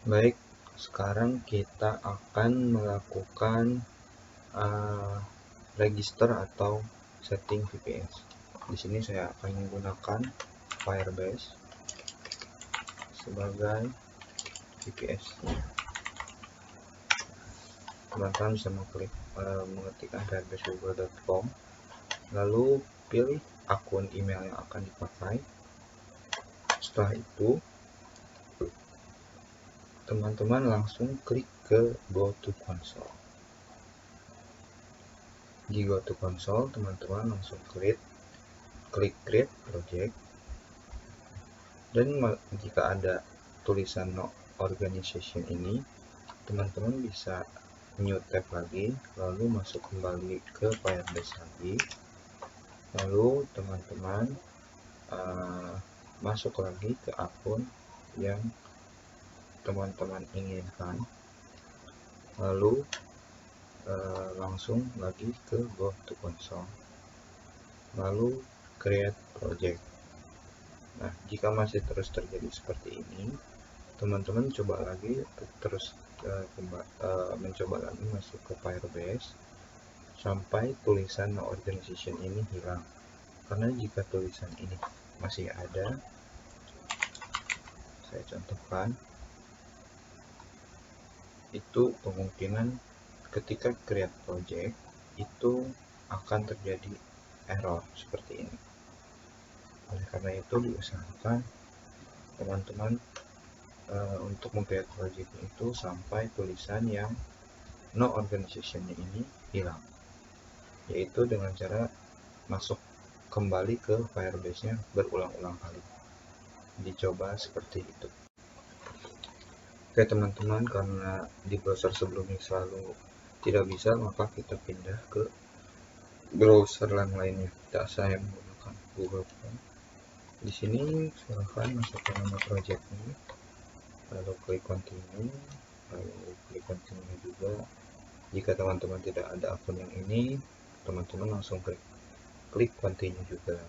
Baik, sekarang kita akan melakukan register atau setting VPS. Di sini saya akan menggunakan Firebase sebagai VPS. Teman-teman bisa mengetikkan firebase.google.com, lalu pilih akun email yang akan dipakai. Setelah itu, teman-teman langsung klik ke Go to Console. Di Go to Console, teman-teman langsung klik Create Project, dan jika ada tulisan No Organization ini, teman-teman bisa New Tab lagi, lalu masuk kembali ke Firebase lagi, lalu teman-teman masuk lagi ke akun yang teman-teman inginkan, lalu langsung lagi ke Go to Console, lalu Create Project. Nah, jika masih terus terjadi seperti ini, teman-teman coba lagi mencoba lagi masuk ke Firebase sampai tulisan No Organization ini hilang. Karena jika tulisan ini masih ada, saya contohkan, itu kemungkinan ketika create project itu akan terjadi error seperti ini. Oleh karena itu diusahakan teman-teman untuk membuat project itu sampai tulisan yang No Organization-nya ini hilang, yaitu dengan cara masuk kembali ke Firebase-nya berulang-ulang kali. Dicoba seperti itu. Oke teman-teman, karena di browser sebelumnya selalu tidak bisa, maka kita pindah ke browser yang lainnya. Saya menggunakan Google Chrome. Di sini silahkan masukkan nama projectnya, lalu klik continue, lalu klik continue juga. Jika teman-teman tidak ada akun yang ini, teman-teman langsung klik continue juga.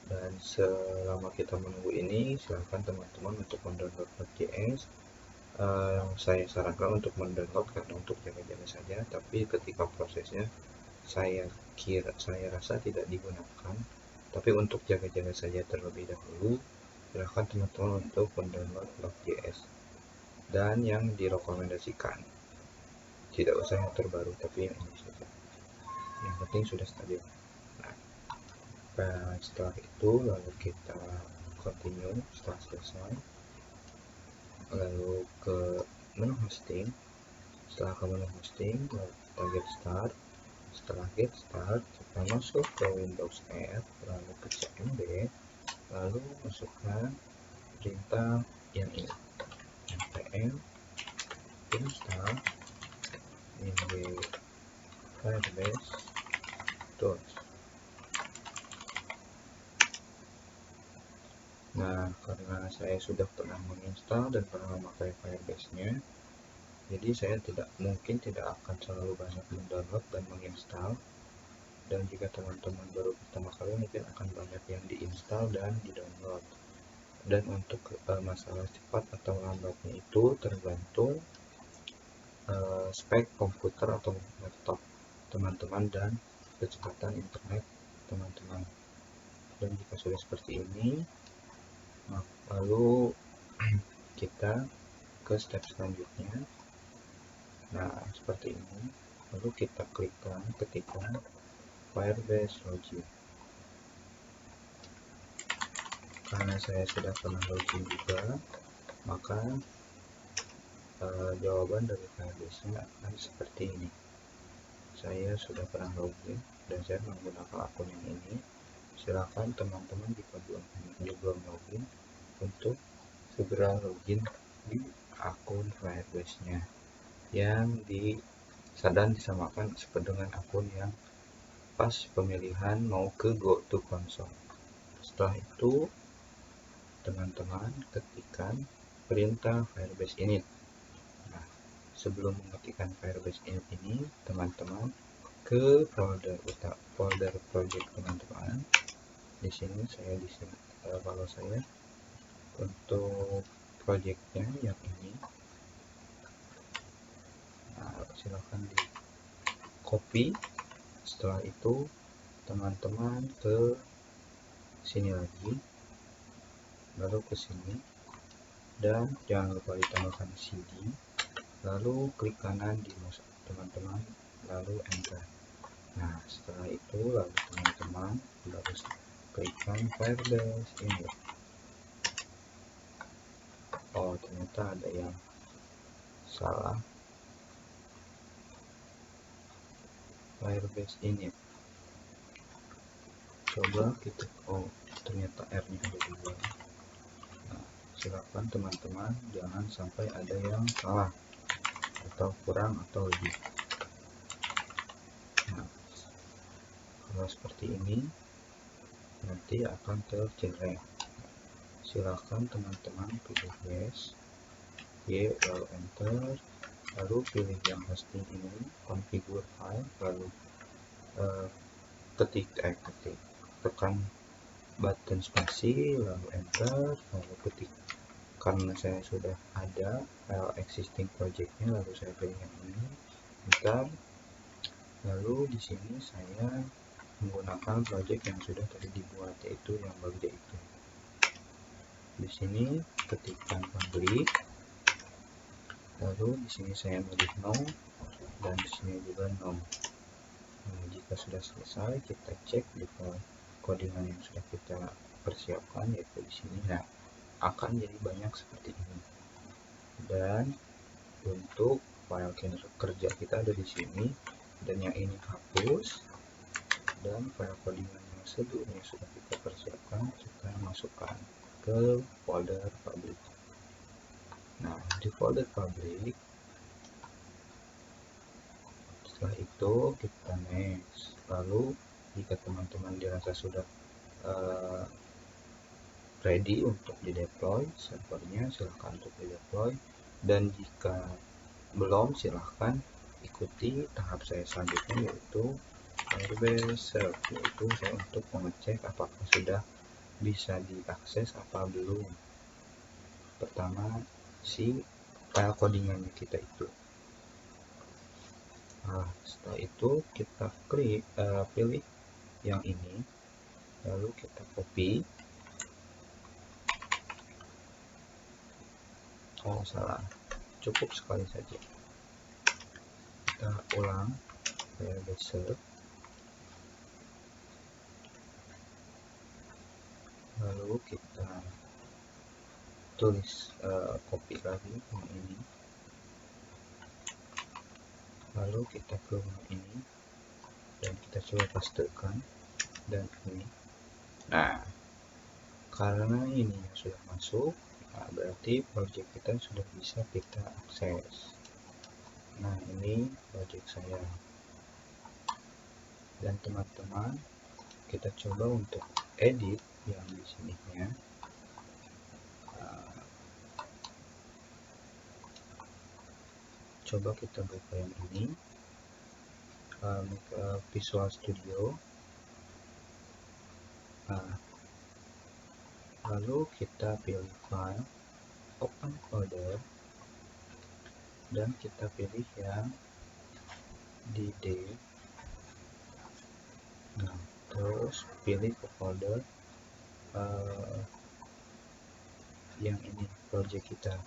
Dan selama kita menunggu ini, silahkan teman-teman untuk mendownload Node.js. Saya sarankan untuk mendownload karena untuk jaga-jaga saja, tapi ketika prosesnya saya rasa tidak digunakan, tapi untuk jaga-jaga saja terlebih dahulu. Silahkan teman-teman untuk mendownload Node.js dan yang direkomendasikan, tidak usah yang terbaru, tapi yang ini saja, yang penting sudah stabil. Nah, setelah itu lalu kita continue. Setelah selesai, lalu ke menu hosting. Setelah ke menu hosting, lalu kita get start. Setelah get start, kita masuk ke Windows App, lalu ke cmd, lalu masukkan perintah yang ini, npm install firebase tools. Nah, karena saya sudah pernah menginstal dan pernah memakai Firebase-nya, jadi saya tidak akan selalu banyak mendownload dan menginstal. Dan jika teman-teman baru pertama kali, mungkin akan banyak yang diinstal dan didownload. Dan untuk masalah cepat atau lambatnya itu tergantung spek komputer atau laptop teman-teman dan kecepatan internet teman-teman. Dan jika sudah seperti ini, lalu kita ke step selanjutnya. Nah, seperti ini. Lalu kita klikkan ketika Firebase login. Karena saya sudah pernah login juga, maka jawaban dari Firebase-nya akan seperti ini. Saya sudah pernah login dan saya menggunakan akun yang ini. Silakan teman-teman jika belum login untuk segera login di akun Firebase-nya yang disamakan dengan akun yang pas pemilihan mau ke Go to Console. Setelah itu teman-teman ketikkan perintah Firebase init. Nah, sebelum mengetikkan Firebase init ini, teman-teman ke folder project teman-teman. Di sini kalau saya untuk projectnya yang ini. Nah, silahkan di copy. Setelah itu teman-teman ke sini lagi, lalu ke sini, dan jangan lupa ditambahkan CD, lalu klik kanan di mouse teman-teman, lalu enter. Nah, setelah itu lalu teman-teman harus klikkan Firebase ini. Oh, ternyata ada yang salah. Firebase ini. Coba kita, oh ternyata R-nya ada di bawah. Nah, silakan teman-teman jangan sampai ada yang salah atau kurang atau lebih. Nah, kalau seperti ini nanti akan terjelek. Silakan teman-teman pilih yes, Y, lalu enter, lalu pilih yang hosting ini, configure file, lalu tekan button spasi, lalu enter, lalu ketik. Karena saya sudah ada file existing projectnya, lalu saya pilih yang ini, enter. Lalu di sini saya menggunakan project yang sudah tadi dibuat, yaitu yang bagian itu. Di sini ketikkan public, lalu di sini saya pilih no, dan di sini juga no. Nah, jika sudah selesai, kita cek di file codingan yang sudah kita persiapkan, yaitu di sini. Nah, akan jadi banyak seperti ini. Dan untuk file kerja kita ada di sini, dan yang ini hapus, dan file codingan yang sebelumnya sudah kita persiapkan kita masukkan ke folder public. Nah, di folder public, setelah itu kita next. Lalu jika teman-teman dirasa sudah ready untuk di deploy servernya, silahkan untuk di deploy, dan jika belum, silahkan ikuti tahap saya selanjutnya, yaitu Firebase Serve, yaitu saya untuk mengecek apakah sudah bisa diakses apa belum. Pertama, si file codingannya kita itu. Nah, setelah itu kita pilih yang ini, lalu kita copy. Oh, salah, cukup sekali saja. Kita ulang Firebase Serve, lalu kita tulis copy lagi yang ini, lalu kita ke ini dan kita coba pastekan, dan ini. Nah, karena ini sudah masuk, nah berarti project kita sudah bisa kita akses. Nah, ini project saya, dan teman-teman kita coba untuk edit yang di sininya. Coba kita buka yang ini, Visual Studio. Nah, lalu kita pilih file, open folder, dan kita pilih yang di D. Nah, terus pilih ke folder yang ini, project kita.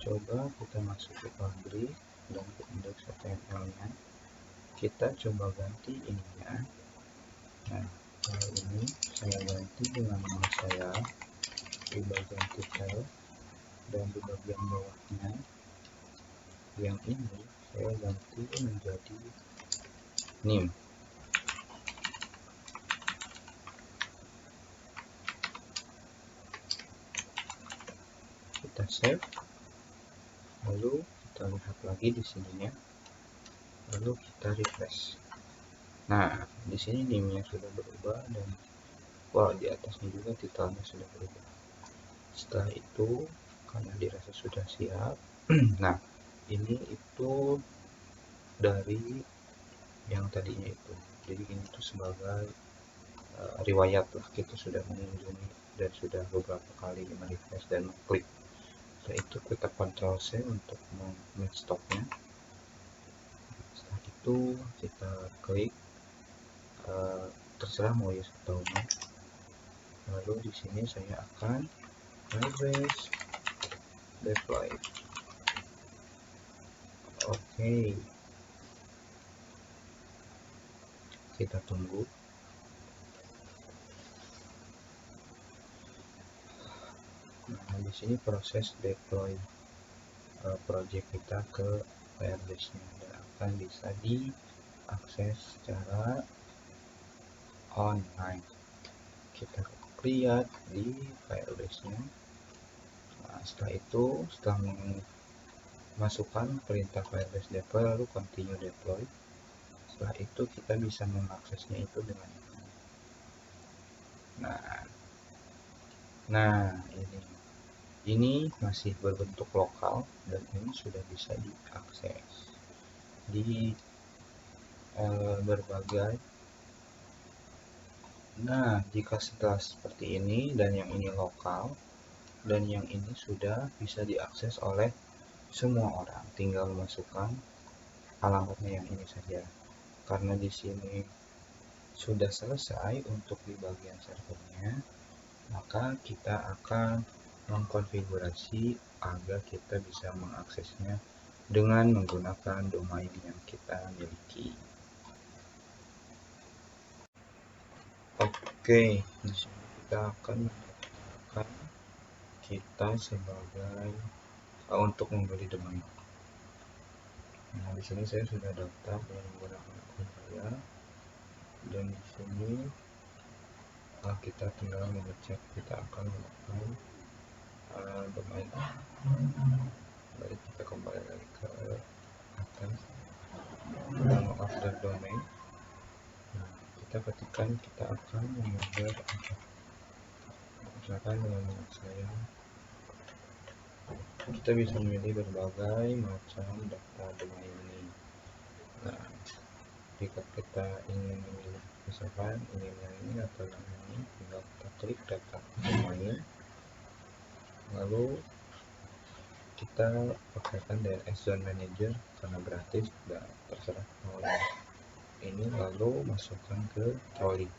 Coba kita masuk ke pabrik dan ke indeks HTML nya, kita coba ganti ininya. Nah, kalau ini saya ganti dengan nama saya di bagian title, dan di bagian bawahnya yang ini saya ganti menjadi name. Kita save, lalu kita lihat lagi di sininya, lalu kita refresh. Nah, di sini name-nya sudah berubah, dan di atasnya juga title-nya sudah berubah. Setelah itu, karena dirasa sudah siap, nah ini itu dari yang tadinya itu. Jadi ini tuh sebagai riwayat lah, kita sudah mengunjungi dan sudah beberapa kali merefresh dan mengklik. Setelah itu kita Ctrl C untuk men-stopnya. Setelah itu kita klik terserah mau yes atau no. Lalu di sini saya akan Firebase deploy. Oke, kita tunggu. Nah, di sini proses deploy project kita ke Firebase-nya dan akan bisa diakses secara online. Kita lihat di Firebase-nya. Nah, setelah itu, setelah memasukkan perintah Firebase deploy lalu continue deploy, setelah itu kita bisa mengaksesnya itu dengan ini. Nah ini masih berbentuk lokal dan ini sudah bisa diakses di berbagai. Nah, jika setelah seperti ini dan yang ini lokal dan yang ini sudah bisa diakses oleh semua orang, tinggal memasukkan alamatnya yang ini saja. Karena di sini sudah selesai untuk di bagian servernya, maka kita akan mengkonfigurasi agar kita bisa mengaksesnya dengan menggunakan domain yang kita miliki. Oke, di sini kita akan mendaftarkan kita sebagai untuk membeli domain. Nah, di sini saya sudah daftar dengan menggunakan akun saya, dan di sini kita tinggal mengecek kita akan melakukan domain. Mari kita kembali lagi ke atas, kita mengupdate domain. Nah, kita ketikkan kita akan membuat misalkan dengan saya kita bisa memilih berbagai macam data domain ini. Nah, jika kita ingin memilih misalkan ingin yang ini atau yang ini, tinggal kita klik data domain, lalu kita pakaikan DNS Zone Manager karena gratis dan terserah mau ini, lalu masukkan ke trolley.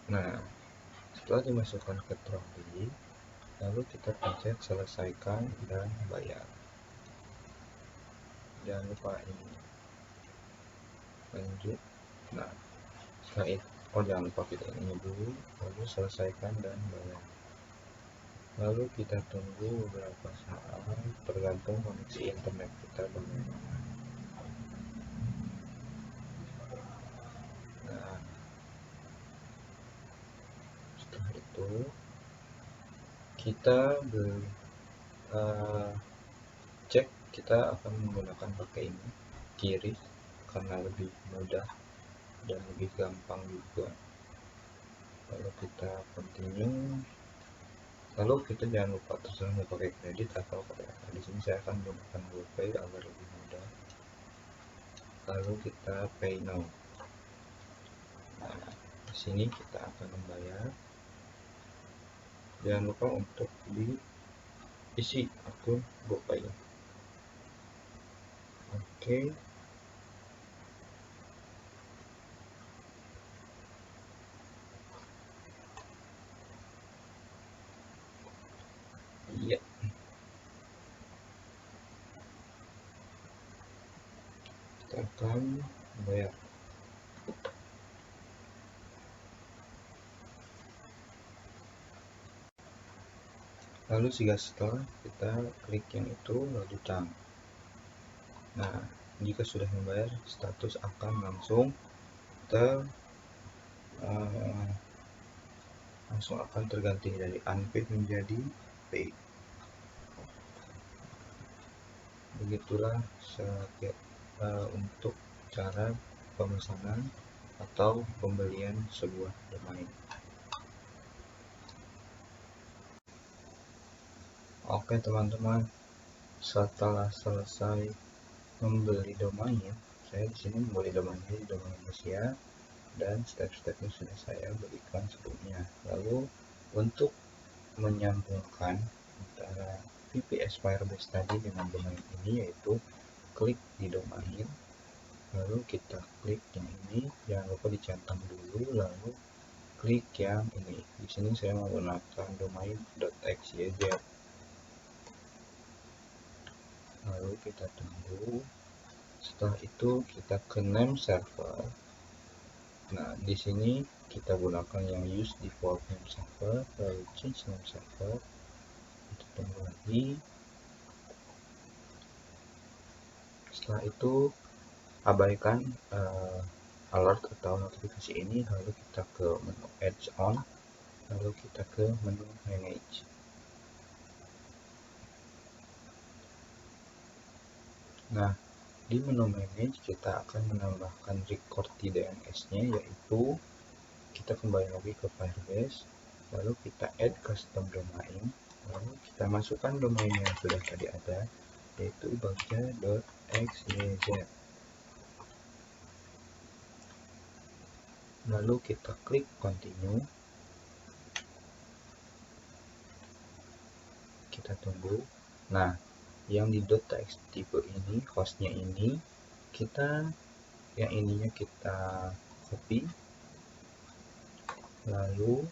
Nah, setelah dimasukkan ke trolley, lalu kita pencet selesaikan dan bayar. Jangan lupa ini lanjut. Nah, setelah itu jangan lupa kita ini dulu, lalu selesaikan dan bayar. Lalu kita tunggu beberapa saat tergantung koneksi internet kita bagaimana. Nah, setelah itu kita cek kita akan menggunakan pakai ini QRIS karena lebih mudah dan lebih gampang juga. Lalu kita continue, lalu kita jangan lupa terserah mau pakai kredit atau pakai apa. Di sini saya akan menggunakan GoPay agar lebih mudah. Lalu kita pay now. Nah, di sini kita akan membayar. Jangan lupa untuk diisi akun GoPay. Oke. Iya. Kita akan bayar. Lalu jika setelah kita klik yang itu lalu done. Nah, jika sudah membayar, status akan langsung terganti dari unpaid menjadi paid. Begitulah untuk cara pemesanan atau pembelian sebuah domain. Oke teman-teman, setelah selesai membeli domain, saya di sini membeli domain di domain Indonesia dan step-stepnya sudah saya berikan sebelumnya. Lalu untuk menyambungkan antara VPS Firebase tadi dengan domain ini, yaitu klik di domain, lalu kita klik yang ini, jangan lupa dicentang dulu, lalu klik yang ini. Di sini saya menggunakan domain .xyz. Lalu kita tunggu. Setelah itu kita ke name server. Nah, di sini kita gunakan yang use default name server, lalu change name server. Kita tunggu lagi. Setelah itu abaikan alert atau notifikasi ini, lalu kita ke menu Edge on, lalu kita ke menu manage. Nah, di menu manage kita akan menambahkan record di DNS-nya, yaitu kita kembali lagi ke Firebase, lalu kita add custom domain, lalu kita masukkan domain yang sudah tadi ada, yaitu bagja.xyz. Lalu kita klik continue. Kita tunggu. Nah, yang di .txt tipe ini, hostnya ini, yang ininya kita copy, lalu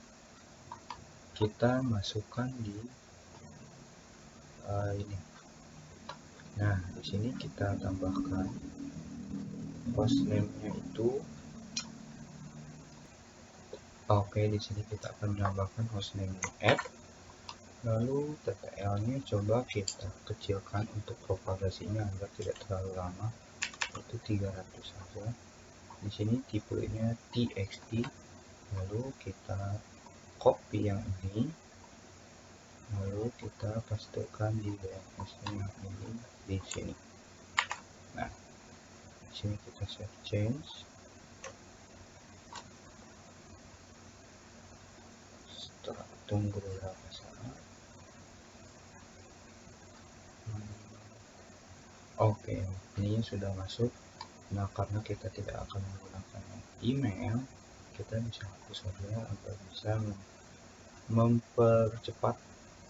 kita masukkan di ini. Nah, di sini kita tambahkan hostname-nya itu. Oke, di sini kita akan menambahkan hostname add. Lalu TTL-nya coba kita kecilkan untuk propagasinya agar tidak terlalu lama, itu 300 saja. Di sini tipenya TXT. Lalu kita copy yang ini, lalu kita pastekan di DNS-nya ini di sini. Nah, di sini kita save change. Setelah tunggu beberapa saat. Oke, ini sudah masuk. Nah, karena kita tidak akan menggunakan email, kita bisa hapus saja agar bisa mempercepat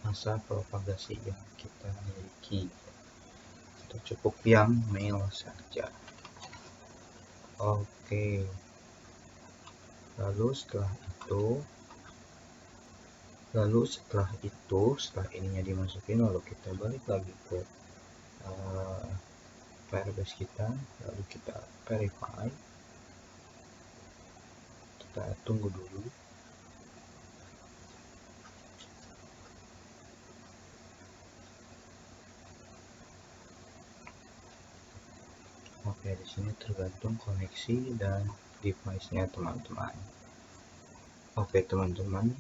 masa propagasi yang kita miliki. Kita cukup yang mail saja. Oke, lalu setelah ininya dimasukin, lalu kita balik lagi ke Firebase kita, lalu kita verify. Kita tunggu dulu. Oke, di sini tergantung koneksi dan device-nya teman-teman. Oke, teman-teman,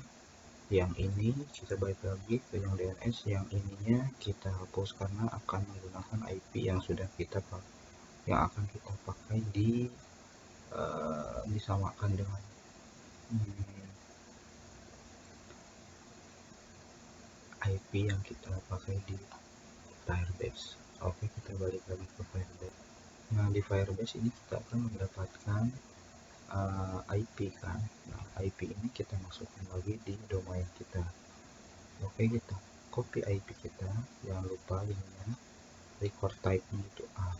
yang ini kita balik lagi ke yang DNS, yang ininya kita hapus karena akan menggunakan IP yang akan kita pakai disamakan dengan IP yang kita pakai di Firebase. Oke, kita balik lagi ke Firebase. Nah, di Firebase ini kita akan mendapatkan IP kan. Nah, IP ini kita masukkan lagi di domain kita. Oke, kita copy IP kita, jangan lupa ininya record type-nya itu A.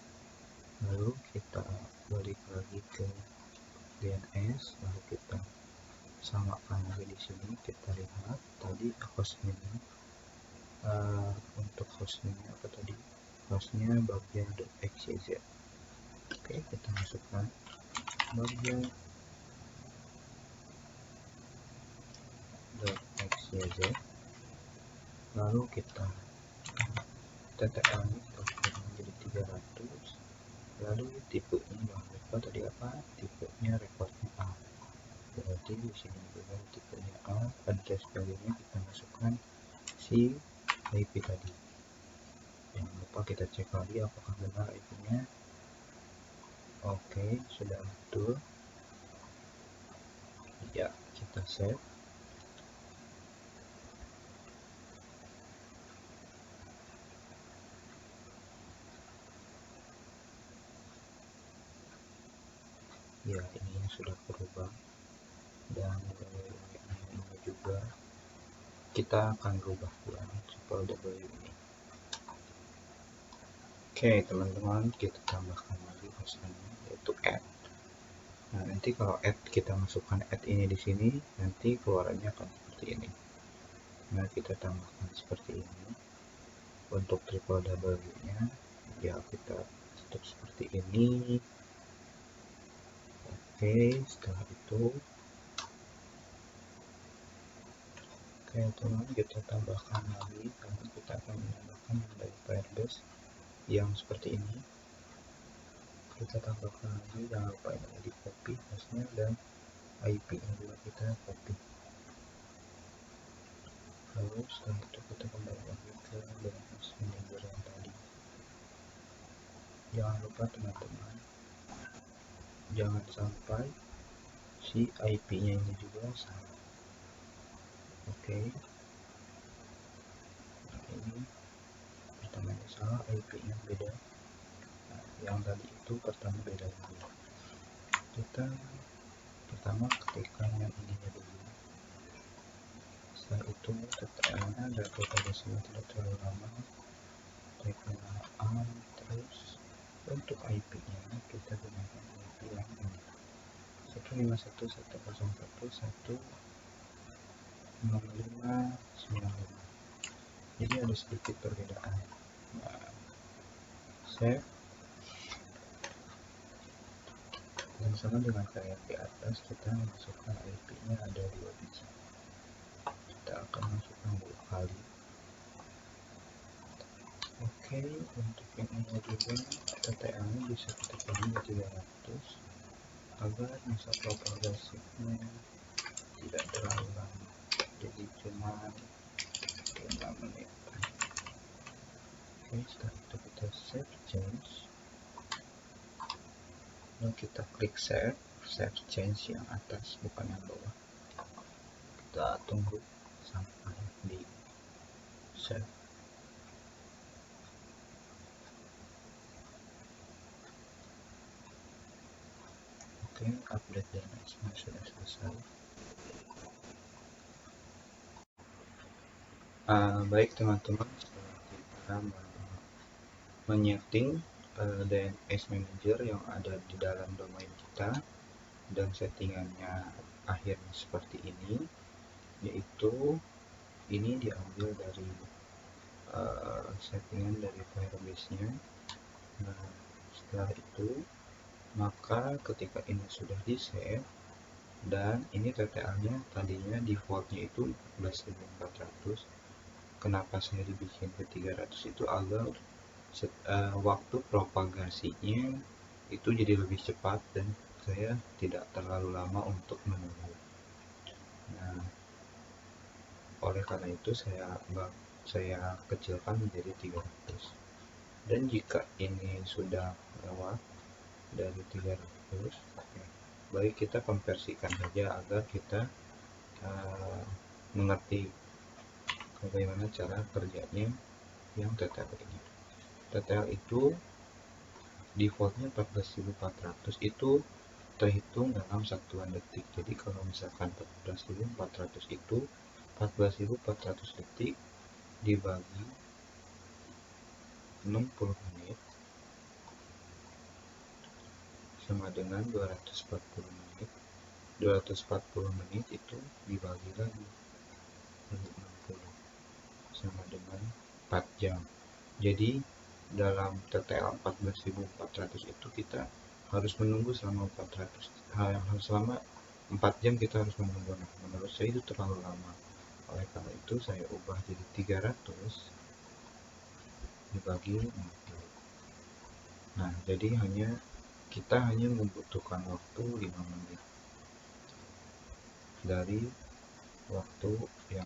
Lalu kita balik lagi ke DNS, lalu kita samakan lagi di sini. Kita lihat tadi hostnya, untuk hostnya apa tadi? Hostnya bagja.xyz. Oke, kita masukkan bagja.xyz. Lalu kita TTL menjadi 300. Lalu tipenya jangan lupa tadi apa? Tipenya recordnya A. Berarti di sini juga tipenya A. Address value-nya kita masukkan si IP tadi. Jangan lupa kita cek lagi apakah benar IP-nya. Oke, sudah betul. Ya, kita save. Ya, ini sudah berubah, dan ini juga kita akan rubah yang triple W ini. Oke teman-teman, kita tambahkan lagi pesannya, yaitu add. Nah, nanti kalau add, kita masukkan add ini di sini, nanti keluarannya akan seperti ini. Nah, kita tambahkan seperti ini. Untuk triple W-nya, ya kita tutup seperti ini. Oke, setelah itu, oke teman, kita tambahkan lagi, karena kita akan menambahkan dari Firebase yang seperti ini. Kita tambahkan lagi, jangan lupa ini di copy hostnya, dan IP-nya juga kita copy. Lalu setelah itu kita kembali lagi ke DNS manager yang tadi. Jangan lupa teman-teman, jangan sampai si IP-nya ini juga salah. Oke, nah ini pertamanya salah, IP-nya beda. Nah, yang tadi itu pertama beda lagi. Kita pertama ketikkan yang ininya dulu. Setelah itu TTL-nya dan database-nya tidak terlalu lama. TKA, terus untuk IP-nya kita gunakan IP yang ini, 151.101.165.95. Jadi ada sedikit perbedaan. Nah, save, dan sama dengan kayak di atas, kita masukkan IP-nya ada 2 biji. Kita akan masukkan 2 kali. Oke, untuk yang ini juga TTL-nya bisa kita pilih 300 agar masa propagasinya tidak terlalu lama, jadi cuma 5 menit. Oke, setelah itu kita save change, lalu kita klik save change yang atas, bukan yang bawah. Kita tunggu sampai di save. Oke, update DNS-nya sudah selesai. Baik teman-teman, setelah kita menyeting DNS manager yang ada di dalam domain kita dan settingannya akhirnya seperti ini, yaitu ini diambil dari settingan dari Firebase-nya. Nah, setelah itu maka ketika ini sudah di save, dan ini TTL-nya tadinya defaultnya itu 14.400. Kenapa saya dibikin ke 300 itu agar waktu propagasinya itu jadi lebih cepat dan saya tidak terlalu lama untuk menunggu. Nah, oleh karena itu saya kecilkan menjadi 300. Dan jika ini sudah lewat dari 300, baik kita konversikan saja agar kita mengerti bagaimana cara kerjanya yang TTL ini. TTL itu defaultnya 14.400, itu terhitung dalam satuan detik. Jadi kalau misalkan 14.400 itu 14.400 detik dibagi 60 menit sama dengan 240 menit. 240 menit itu dibagi lagi 60 sama dengan 4 jam. Jadi dalam TTL 14.400 itu kita harus menunggu selama 4 jam kita harus menunggu. Menurut saya itu terlalu lama. Oleh karena itu saya ubah jadi 300 dibagi 60. Nah, jadi kita hanya membutuhkan waktu 5 menit dari waktu yang